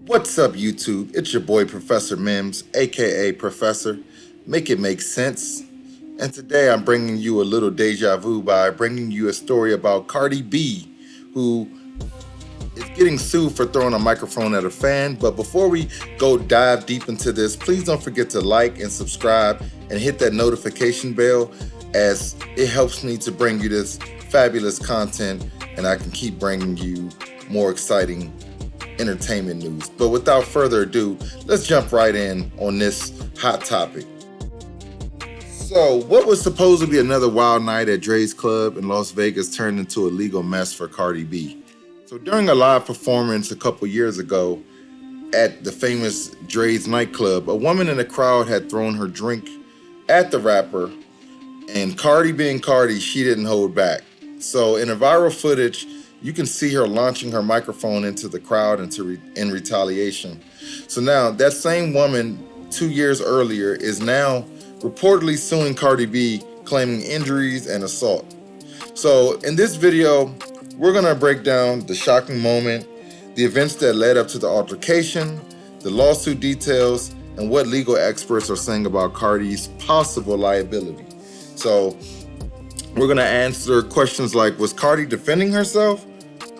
What's up, YouTube? It's your boy, Professor Mims, aka Professor. Make it make sense. And today I'm bringing you a little deja vu by bringing you a story about Cardi B, who is getting sued for throwing a microphone at a fan. But before we go dive deep into this, please don't forget to like and subscribe and hit that notification bell, as it helps me to bring you this fabulous content and I can keep bringing you more exciting entertainment news. But without further ado, let's jump right in on this hot topic. So, what was supposed to be another wild night at Drai's club in Las Vegas turned into a legal mess for Cardi B. So, during a live performance a couple years ago at the famous Drai's Nightclub, a woman in the crowd had thrown her drink at the rapper, and Cardi being Cardi, she didn't hold back. So, in a viral footage, you can see her launching her microphone into the crowd in retaliation. So now that same woman 2 years earlier is now reportedly suing Cardi B, claiming injuries and assault. So in this video, we're gonna break down the shocking moment, the events that led up to the altercation, the lawsuit details, and what legal experts are saying about Cardi's possible liability. So we're gonna answer questions like, was Cardi defending herself,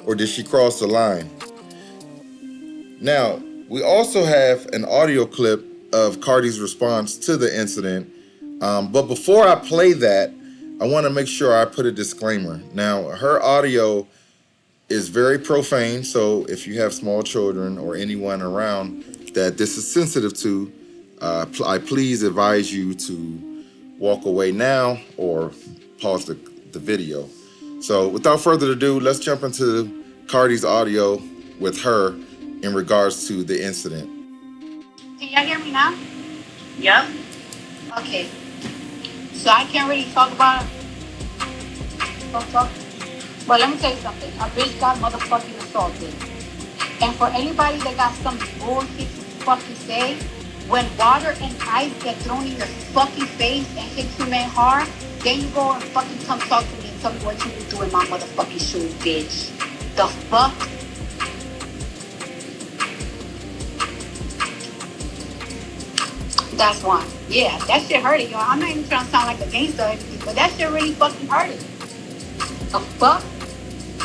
or did she cross the line? Now, we also have an audio clip of Cardi's response to the incident. But before I play that, I want to make sure I put a disclaimer. Now, her audio is very profane, so if you have small children or anyone around that this is sensitive to, I please advise you to walk away now or pause the video. So without further ado, let's jump into Cardi's audio with her in regards to the incident. Can y'all hear me now? Yep. Okay. So I can't really talk about it. But let me tell you something. A bitch got motherfucking assaulted. And for anybody that got some bullshit to fucking say, when water and ice get thrown in your fucking face and hit you man hard, then you go and fucking come talk to me and tell me what you would do in my motherfucking shoes, bitch. The fuck? That's one. Yeah, that shit hurted, y'all. I'm not even trying to sound like a gangster or anything, but that shit really fucking hurted. The fuck?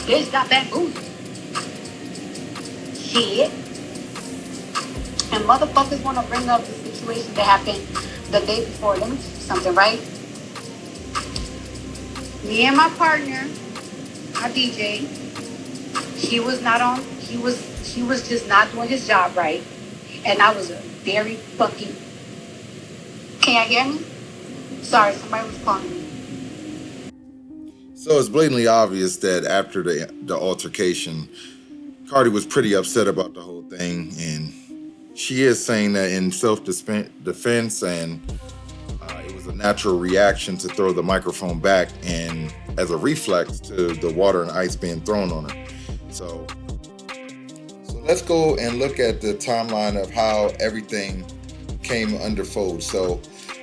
Bitch got that booty. Shit. And motherfuckers want to bring up the situation that happened the day before. Let me tell you something, right? Me and my partner, our DJ, he was just not doing his job right. And I was very fucking... Can y'all hear me? Sorry, somebody was calling me. So it's blatantly obvious that after the altercation, Cardi was pretty upset about the whole thing, and she is saying that in self-defense, and it was a natural reaction to throw the microphone back and as a reflex to the water and ice being thrown on her. So let's go and look at the timeline of how everything came under fold. So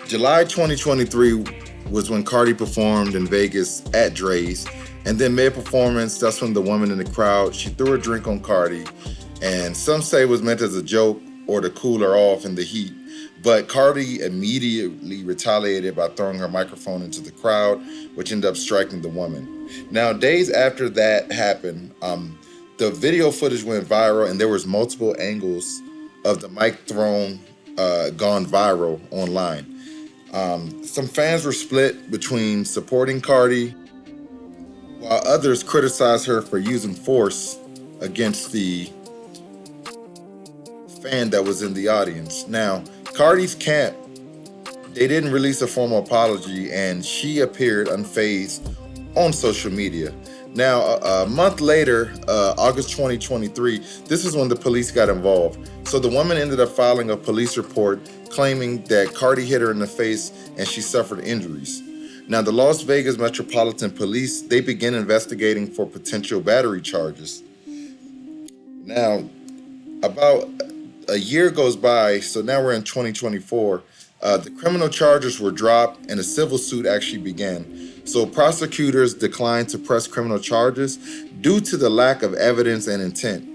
July 2023 was when Cardi performed in Vegas at Drai's, and then mid-performance, that's when the woman in the crowd, she threw a drink on Cardi, and some say it was meant as a joke or to cool her off in the heat. But Cardi immediately retaliated by throwing her microphone into the crowd, which ended up striking the woman. Now, days after that happened, the video footage went viral, and there was multiple angles of the mic thrown gone viral online. Some fans were split between supporting Cardi, while others criticized her for using force against the fan that was in the audience. Now, Cardi's camp, they didn't release a formal apology, and she appeared unfazed on social media. Now, a month later, August 2023, this is when the police got involved. So the woman ended up filing a police report claiming that Cardi hit her in the face and she suffered injuries. Now, the Las Vegas Metropolitan Police, they began investigating for potential battery charges. Now, about a year goes by, so now we're in 2024. The criminal charges were dropped and a civil suit actually began. So prosecutors declined to press criminal charges due to the lack of evidence and intent.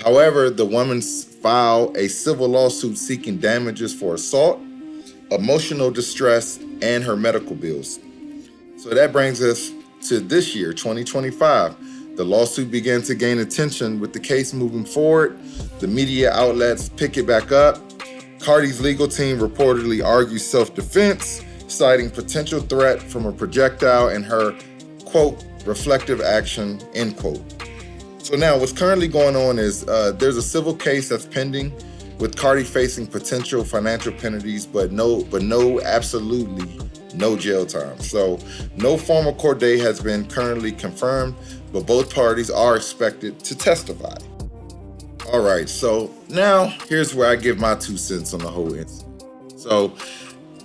However, the woman filed a civil lawsuit seeking damages for assault, emotional distress, and her medical bills. So that brings us to this year, 2025. The lawsuit began to gain attention with the case moving forward. The media outlets pick it back up. Cardi's legal team reportedly argues self-defense, citing potential threat from a projectile and her, quote, reflective action, end quote. So now what's currently going on is there's a civil case that's pending with Cardi facing potential financial penalties, but absolutely no jail time. So no formal court date has been currently confirmed, but both parties are expected to testify. All right, so now here's where I give my 2 cents on the whole incident. So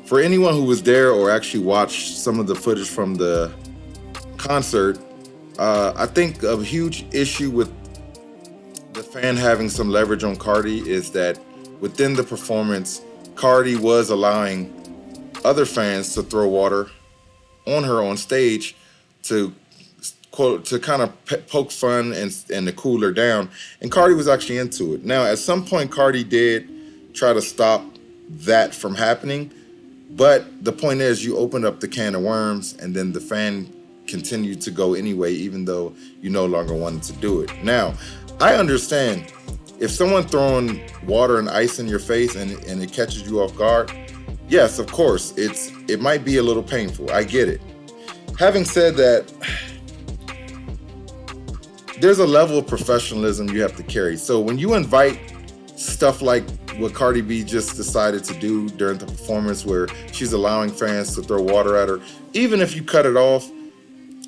for anyone who was there or actually watched some of the footage from the concert, I think a huge issue with the fan having some leverage on Cardi is that within the performance, Cardi was allowing other fans to throw water on her on stage to quote to kind of poke fun and to cool her down, and Cardi was actually into it. Now, at some point, Cardi did try to stop that from happening, but the point is, you opened up the can of worms, and then the fan continued to go anyway, even though you no longer wanted to do it. Now, I understand if someone throwing water and ice in your face and it catches you off guard. Yes, of course, it might be a little painful. I get it. Having said that, there's a level of professionalism you have to carry. So when you invite stuff like what Cardi B just decided to do during the performance, where she's allowing fans to throw water at her, even if you cut it off,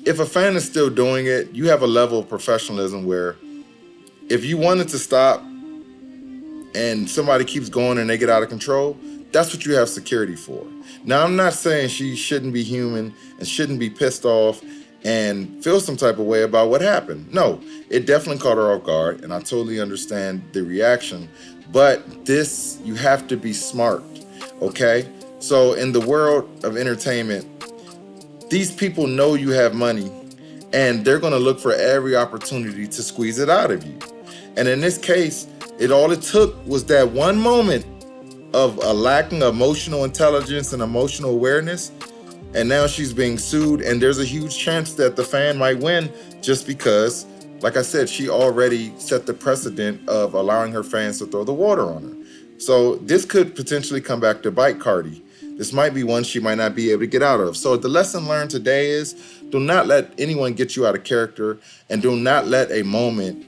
if a fan is still doing it, you have a level of professionalism where if you wanted to stop and somebody keeps going and they get out of control, that's what you have security for. Now, I'm not saying she shouldn't be human and shouldn't be pissed off and feel some type of way about what happened. No, it definitely caught her off guard, and I totally understand the reaction. But this, you have to be smart, okay? So in the world of entertainment, these people know you have money, and they're gonna look for every opportunity to squeeze it out of you. And in this case, all it took was that one moment of a lacking emotional intelligence and emotional awareness, and now she's being sued, and there's a huge chance that the fan might win just because, like I said, she already set the precedent of allowing her fans to throw the water on her. So this could potentially come back to bite Cardi. This might be one she might not be able to get out of. So the lesson learned today is, do not let anyone get you out of character, and do not let a moment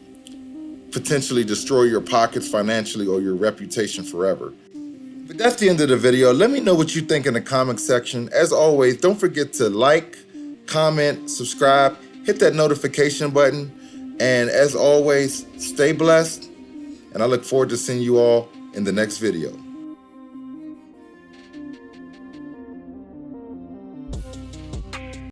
potentially destroy your pockets financially or your reputation forever. But that's the end of the video. Let me know what you think in the comment section. As always, don't forget to like, comment, subscribe, hit that notification button. And as always, stay blessed. And I look forward to seeing you all in the next video.